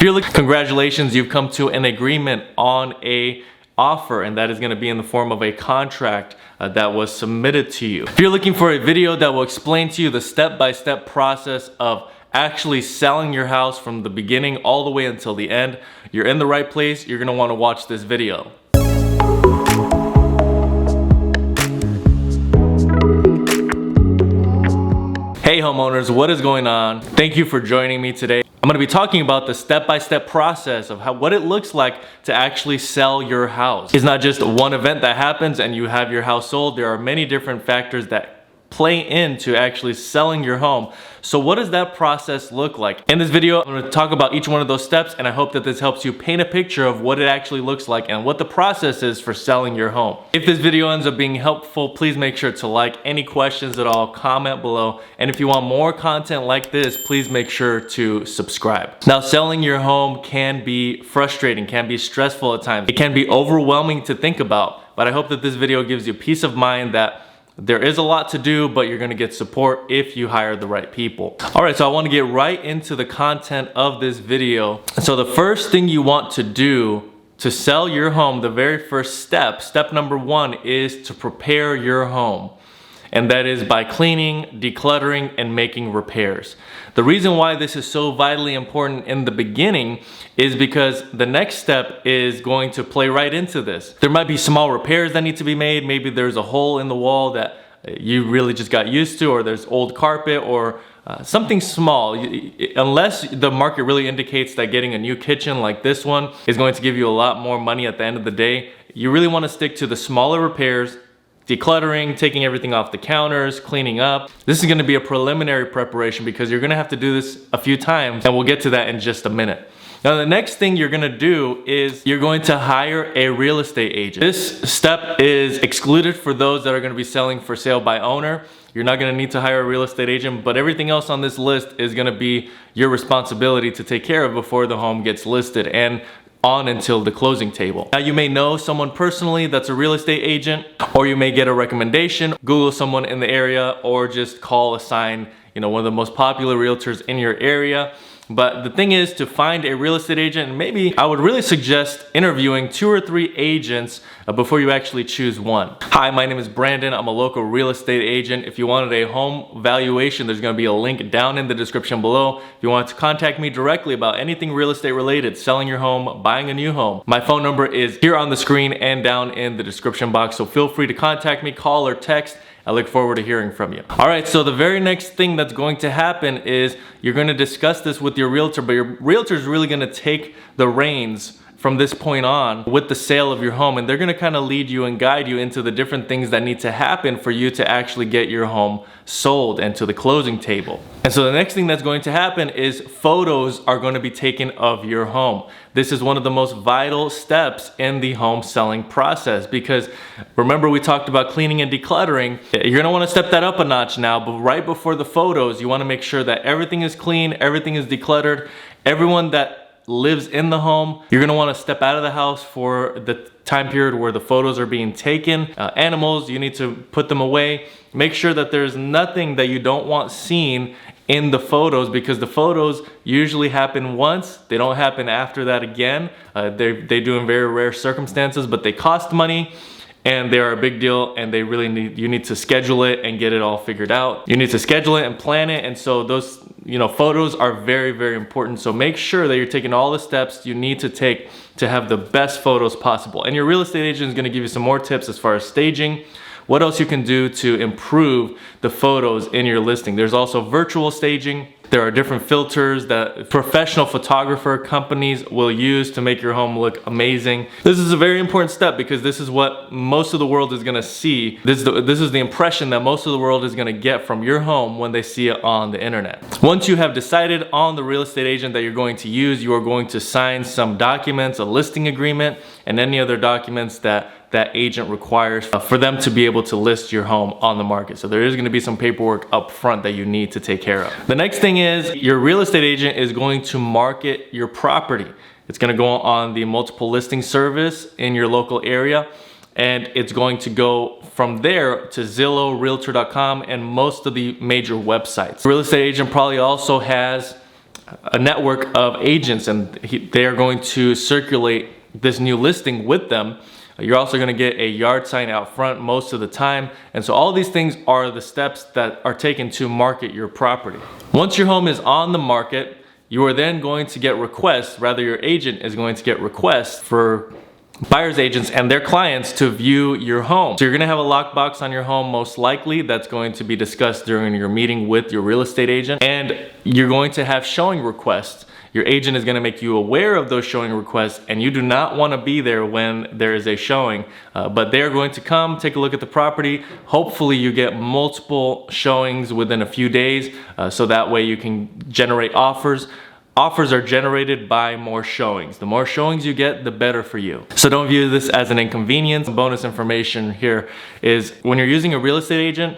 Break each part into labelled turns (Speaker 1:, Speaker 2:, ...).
Speaker 1: If you're looking, congratulations, you've come to an agreement on a offer, and that is going to be in the form of a contract that was submitted to you. If you're looking for a video that will explain to you the step-by-step process of actually selling your house from the beginning all the way until the end, you're in the right place. You're going to want to watch this video. Hey homeowners, what is going on? Thank you for joining me today. I'm going to be talking about the step-by-step process of what it looks like to actually sell your house. It's not just one event that happens and you have your house sold. There are many different factors that play into actually selling your home. So what does that process look like? In this video, I'm going to talk about each one of those steps, and I hope that this helps you paint a picture of what it actually looks like and what the process is for selling your home. If this video ends up being helpful, please make sure to like. Any questions at all, comment below. And if you want more content like this, please make sure to subscribe. Now, selling your home can be frustrating, can be stressful at times. It can be overwhelming to think about, but I hope that this video gives you peace of mind that there is a lot to do, but you're gonna get support if you hire the right people. All right, so I wanna get right into the content of this video. So the first thing you want to do to sell your home, the very first step number one, is to prepare your home. And that is by cleaning, decluttering, and making repairs. The reason why this is so vitally important in the beginning is because the next step is going to play right into this. There might be small repairs that need to be made. Maybe there's a hole in the wall that you really just got used to, or there's old carpet, or something small. Unless the market really indicates that getting a new kitchen like this one is going to give you a lot more money at the end of the day, you really want to stick to the smaller repairs, decluttering, taking everything off the counters, cleaning up. This is going to be a preliminary preparation because you're going to have to do this a few times, and we'll get to that in just a minute. Now, the next thing you're going to do is you're going to hire a real estate agent. This step is excluded for those that are going to be selling for sale by owner. You're not going to need to hire a real estate agent, but everything else on this list is going to be your responsibility to take care of before the home gets listed and on until the closing table. Now, you may know someone personally that's a real estate agent, or you may get a recommendation. Google someone in the area, or just call, assign, one of the most popular realtors in your area. But the thing is, to find a real estate agent, maybe I would really suggest interviewing 2 or 3 agents before you actually choose one. Hi, my name is Brandon. I'm a local real estate agent. If you wanted a home valuation, there's going to be a link down in the description below. If you want to contact me directly about anything real estate related, selling your home, buying a new home, my phone number is here on the screen and down in the description box. So feel free to contact me, call or text. I look forward to hearing from you. All right, so the very next thing that's going to happen is you're going to discuss this with your realtor, but your realtor is really going to take the reins from this point on with the sale of your home, and they're going to kind of lead you and guide you into the different things that need to happen for you to actually get your home sold and to the closing table. And so the next thing that's going to happen is photos are going to be taken of your home. This is one of the most vital steps in the home selling process, because remember, we talked about cleaning and decluttering. You're going to want to step that up a notch now, but right before the photos, you want to make sure that everything is clean, everything is decluttered. Everyone that lives in the home, you're going to want to step out of the house for the time period where the photos are being taken. Animals, you need to put them away. Make sure that there's nothing that you don't want seen in the photos, because the photos usually happen once. They don't happen after that again. They do in very rare circumstances, but they cost money and they are a big deal, and they really you need to schedule it and get it all figured out. You need to schedule it and plan it, and so those photos are very, very important. So make sure that you're taking all the steps you need to take to have the best photos possible. And your real estate agent is going to give you some more tips as far as staging, what else you can do to improve the photos in your listing. There's also virtual staging. There are different filters that professional photographer companies will use to make your home look amazing. This is a very important step because this is what most of the world is gonna see. This is the impression that most of the world is gonna get from your home when they see it on the internet. Once you have decided on the real estate agent that you're going to use, you are going to sign some documents, a listing agreement, and any other documents that agent requires for them to be able to list your home on the market. So there is going to be some paperwork up front that you need to take care of. The next thing is your real estate agent is going to market your property. It's going to go on the multiple listing service in your local area, and it's going to go from there to Zillow, Realtor.com, and most of the major websites. The real estate agent probably also has a network of agents, and they are going to circulate this new listing with them. You're also going to get a yard sign out front most of the time. And so all these things are the steps that are taken to market your property. Once your home is on the market, you are then going to get requests, rather your agent is going to get requests for buyer's agents and their clients to view your home. So you're gonna have a lockbox on your home most likely. That's going to be discussed during your meeting with your real estate agent. And you're going to have showing requests. Your agent is gonna make you aware of those showing requests, and you do not wanna be there when there is a showing. But they're going to come, take a look at the property. Hopefully you get multiple showings within a few days, so that way you can generate offers. Offers are generated by more showings. The more showings you get, the better for you. So don't view this as an inconvenience. Bonus information here is when you're using a real estate agent,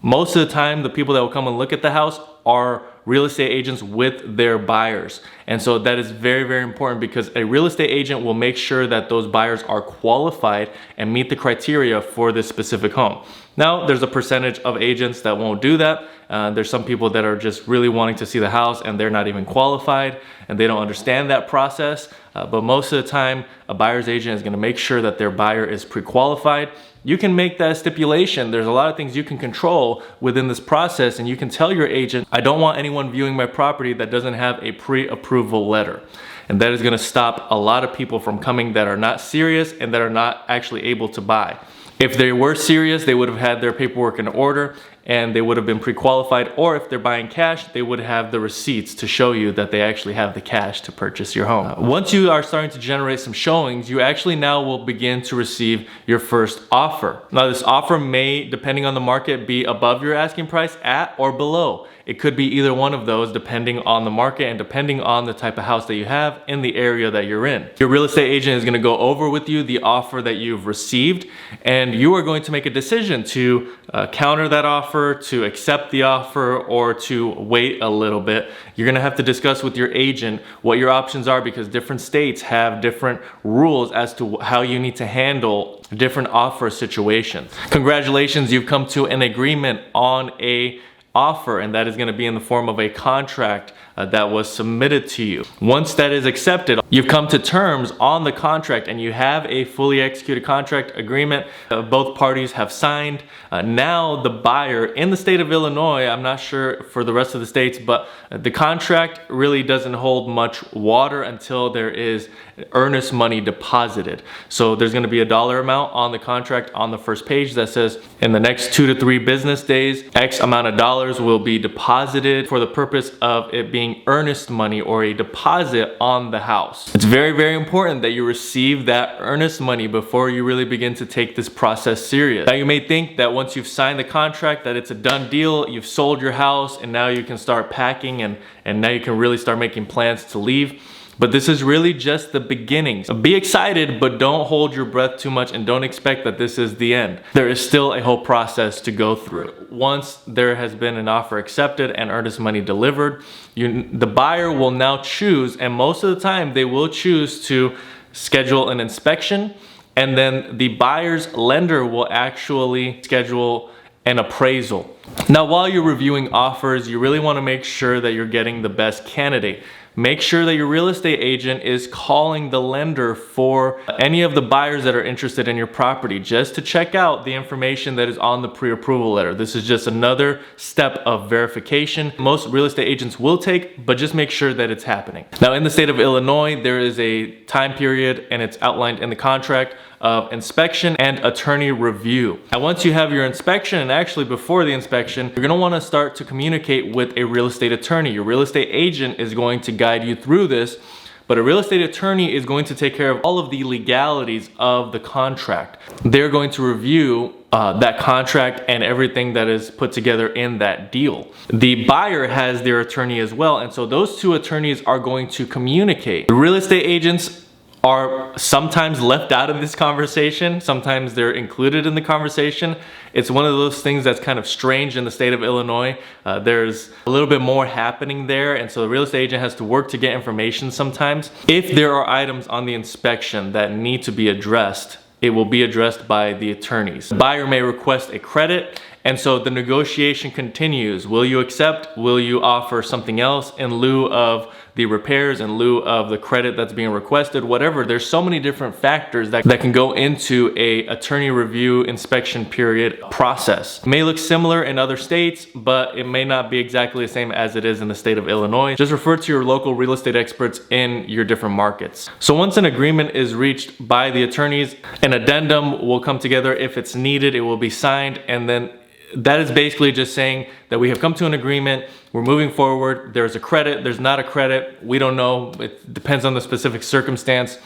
Speaker 1: most of the time the people that will come and look at the house are real estate agents with their buyers. And so that is very, very important, because a real estate agent will make sure that those buyers are qualified and meet the criteria for this specific home. Now, there's a percentage of agents that won't do that. There's some people that are just really wanting to see the house and they're not even qualified and they don't understand that process. But most of the time, a buyer's agent is going to make sure that their buyer is pre-qualified. You can make that stipulation. There's a lot of things you can control within this process, and you can tell your agent, I don't want anyone viewing my property that doesn't have a pre-approval letter. And that is going to stop a lot of people from coming that are not serious and that are not actually able to buy. If they were serious, they would have had their paperwork in order and they would have been pre-qualified, or if they're buying cash, they would have the receipts to show you that they actually have the cash to purchase your home. Once you are starting to generate some showings, you actually now will begin to receive your first offer. Now this offer may, depending on the market, be above your asking price, at or below. It could be either one of those depending on the market and depending on the type of house that you have in the area that you're in. Your real estate agent is going to go over with you the offer that you've received, and you are going to make a decision to counter that offer, to accept the offer, or to wait a little bit. You're going to have to discuss with your agent what your options are, because different states have different rules as to how you need to handle different offer situations. Congratulations, you've come to an agreement on a offer, and that is going to be in the form of a contract that was submitted to you. Once that is accepted, you've come to terms on the contract and you have a fully executed contract agreement. Both parties have signed. Now the buyer in the state of Illinois, I'm not sure for the rest of the states, but the contract really doesn't hold much water until there is earnest money deposited. So there's going to be a dollar amount on the contract on the first page that says in the next 2 to 3 business days, X amount of dollars will be deposited for the purpose of it being earnest money or a deposit on the house. It's very, very important that you receive that earnest money before you really begin to take this process serious. Now you may think that once you've signed the contract that it's a done deal, you've sold your house and now you can start packing and now you can really start making plans to leave. But this is really just the beginning. So be excited, but don't hold your breath too much and don't expect that this is the end. There is still a whole process to go through. Once there has been an offer accepted and earnest money delivered, the buyer will now choose, and most of the time they will choose to schedule an inspection, and then the buyer's lender will actually schedule an appraisal. Now, while you're reviewing offers, you really want to make sure that you're getting the best candidate. Make sure that your real estate agent is calling the lender for any of the buyers that are interested in your property, just to check out the information that is on the pre-approval letter. This is just another step of verification most real estate agents will take, but just make sure that it's happening. Now, in the state of Illinois, there is a time period, and it's outlined in the contract, of inspection and attorney review. And once you have your inspection, and actually before the inspection, you're gonna wanna start to communicate with a real estate attorney. Your real estate agent is going to guide you through this, but a real estate attorney is going to take care of all of the legalities of the contract. They're going to review that contract and everything that is put together in that deal. The buyer has their attorney as well, and so those two attorneys are going to communicate. The real estate agents are sometimes left out of this conversation. Sometimes they're included in the conversation. It's one of those things that's kind of strange in the state of Illinois. There's a little bit more happening there, and so the real estate agent has to work to get information sometimes. If there are items on the inspection that need to be addressed, it will be addressed by the attorneys. The buyer may request a credit, And so the negotiation continues. Will you accept? Will you offer something else in lieu of the repairs, in lieu of the credit that's being requested, whatever? There's so many different factors that can go into a attorney review inspection period process. It may look similar in other states, but it may not be exactly the same as it is in the state of Illinois. Just refer to your local real estate experts in your different markets. So once an agreement is reached by the attorneys, an addendum will come together. If it's needed, it will be signed, and then that is basically just saying that we have come to an agreement, we're moving forward, there's a credit, there's not a credit, we don't know, it depends on the specific circumstance.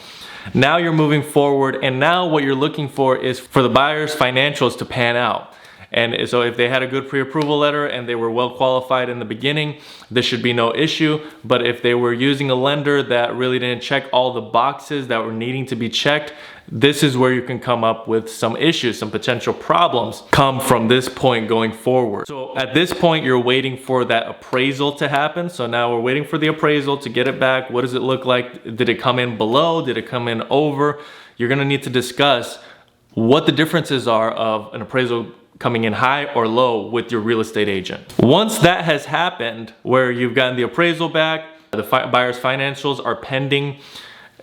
Speaker 1: Now you're moving forward, and now what you're looking for is for the buyer's financials to pan out. And so if they had a good pre-approval letter and they were well qualified in the beginning, this should be no issue. But if they were using a lender that really didn't check all the boxes that were needing to be checked, this is where you can come up with some issues, some potential problems come from this point going forward. So at this point, you're waiting for that appraisal to happen. So now we're waiting for the appraisal to get it back. What does it look like? Did it come in below? Did it come in over? You're gonna need to discuss what the differences are of an appraisal coming in high or low with your real estate agent. Once that has happened, where you've gotten the appraisal back, the buyer's financials are pending,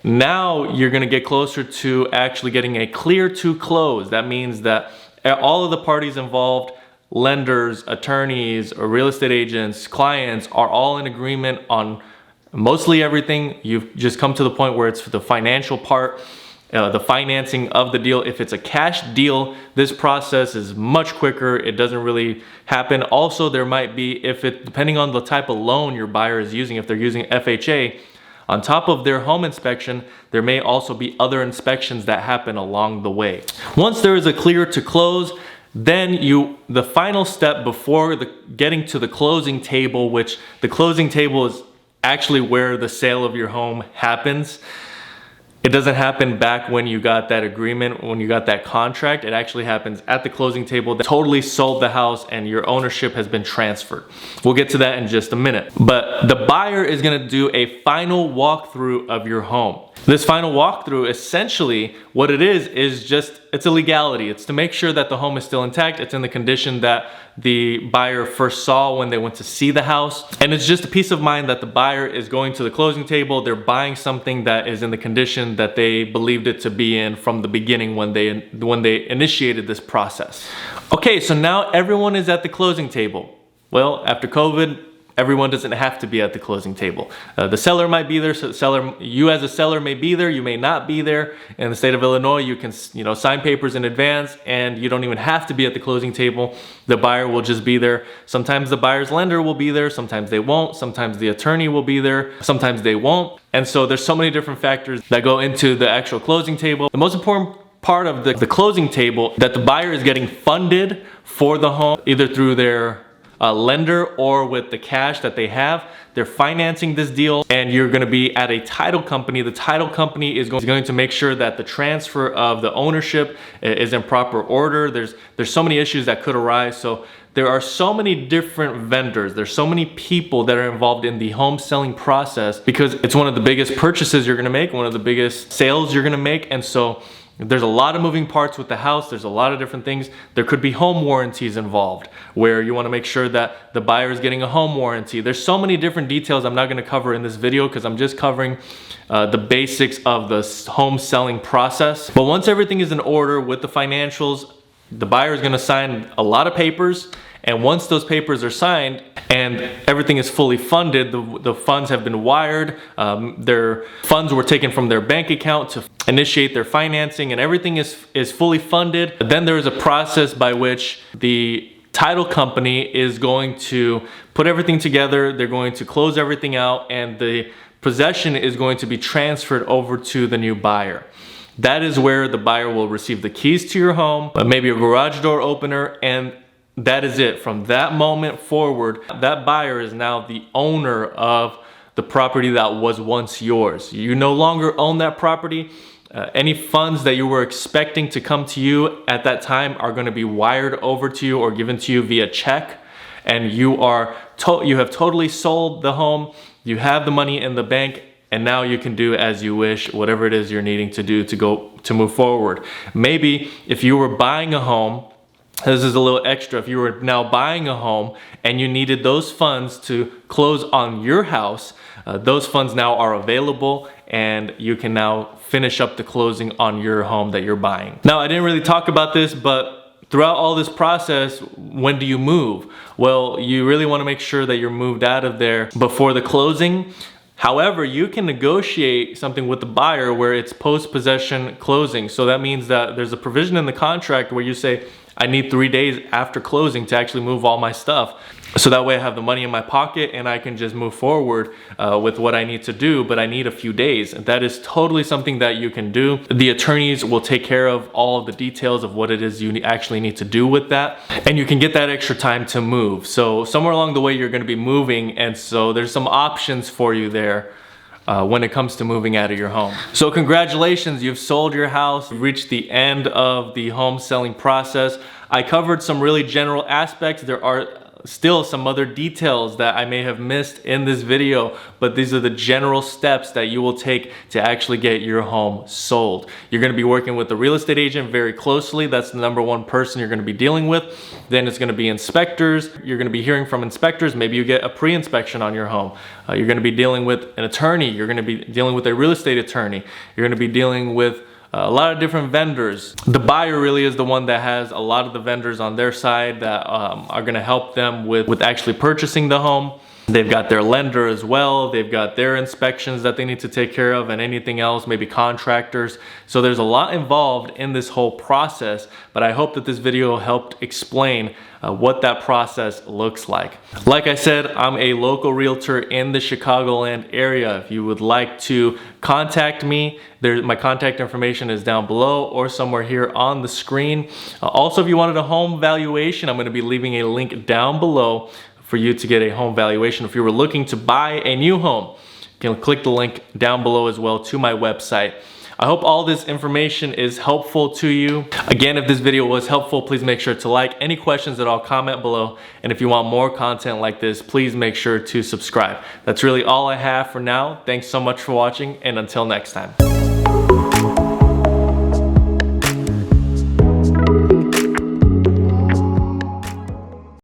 Speaker 1: now you're gonna get closer to actually getting a clear to close. That means that all of the parties involved, lenders, attorneys, or real estate agents, clients, are all in agreement on mostly everything. You've just come to the point where it's the financial part, the financing of the deal. If it's a cash deal, this process is much quicker. It doesn't really happen. Also, there might be, depending on the type of loan your buyer is using, if they're using FHA, on top of their home inspection, there may also be other inspections that happen along the way. Once there is a clear to close, then the final step before getting to the closing table, which the closing table is actually where the sale of your home happens. It doesn't happen back when you got that agreement, when you got that contract. It actually happens at the closing table that totally sold the house and your ownership has been transferred. We'll get to that in just a minute. But the buyer is gonna do a final walkthrough of your home. This final walkthrough, essentially what it is just, it's a legality. It's to make sure that the home is still intact. It's in the condition that the buyer first saw when they went to see the house. And it's just a peace of mind that the buyer is going to the closing table. They're buying something that is in the condition that they believed it to be in from the beginning when they initiated this process. Okay, so now everyone is at the closing table. Well, after COVID, everyone doesn't have to be at the closing table. The seller might be there, so you as a seller may be there, you may not be there. In the state of Illinois, you can sign papers in advance and you don't even have to be at the closing table. The buyer will just be there. Sometimes the buyer's lender will be there, sometimes they won't, sometimes the attorney will be there, sometimes they won't. And so there's so many different factors that go into the actual closing table. The most important part of the closing table, that the buyer is getting funded for the home, either through their lender or with the cash that they have. They're financing this deal, and you're going to be at a title company. The title company is going to make sure that the transfer of the ownership is in proper order. There's so many issues that could arise. So there are so many different vendors. There's so many people that are involved in the home selling process because it's one of the biggest purchases you're going to make, one of the biggest sales you're going to make. And so there's a lot of moving parts with the house. There's a lot of different things. There could be home warranties involved where you want to make sure that the buyer is getting a home warranty. There's so many different details I'm not going to cover in this video because I'm just covering the basics of the home selling process. But once everything is in order with the financials, the buyer is going to sign a lot of papers. And once those papers are signed and everything is fully funded, the funds have been wired, their funds were taken from their bank account to initiate their financing, and everything is fully funded. Then there is a process by which the title company is going to put everything together, they're going to close everything out, and the possession is going to be transferred over to the new buyer. That is where the buyer will receive the keys to your home, maybe a garage door opener, and that is it. From that moment forward, that buyer is now the owner of the property that was once yours. You no longer own that property. Any funds that you were expecting to come to you at that time are going to be wired over to you or given to you via check. And you have totally sold the home. You have the money in the bank, and now you can do as you wish, whatever it is you're needing to do to move forward. Maybe if you were buying a home This is a little extra. If you were now buying a home and you needed those funds to close on your house, those funds now are available and you can now finish up the closing on your home that you're buying. Now, I didn't really talk about this, but throughout all this process, when do you move? Well, you really want to make sure that you're moved out of there before the closing. However, you can negotiate something with the buyer where it's post-possession closing. So that means that there's a provision in the contract where you say, I need 3 days after closing to actually move all my stuff. So that way I have the money in my pocket and I can just move forward with what I need to do, but I need a few days. That is totally something that you can do. The attorneys will take care of all of the details of what it is you actually need to do with that. And you can get that extra time to move. So somewhere along the way, you're gonna be moving. And so there's some options for you there when it comes to moving out of your home. So congratulations, you've sold your house, you've reached the end of the home selling process. I covered some really general aspects. There are still some other details that I may have missed in this video, but these are the general steps that you will take to actually get your home sold. You're gonna be working with the real estate agent very closely. That's the number one person you're gonna be dealing with. Then it's gonna be inspectors. You're gonna be hearing from inspectors. Maybe you get a pre-inspection on your home. You're gonna be dealing with an attorney. You're gonna be dealing with a real estate attorney. You're gonna be dealing with a lot of different vendors. The buyer really is the one that has a lot of the vendors on their side that are gonna help them with actually purchasing the home. They've got their lender as well. They've got their inspections that they need to take care of and anything else, maybe contractors. So there's a lot involved in this whole process, but I hope that this video helped explain what that process looks like. Like I said, I'm a local realtor in the Chicagoland area. If you would like to contact me, my contact information is down below or somewhere here on the screen. Also, if you wanted a home valuation, I'm gonna be leaving a link down below for you to get a home valuation. If you were looking to buy a new home, you can click the link down below as well to my website. I hope all this information is helpful to you. Again, if this video was helpful, please make sure to like. Any questions at all, comment below. And if you want more content like this, please make sure to subscribe. That's really all I have for now. Thanks so much for watching, and until next time.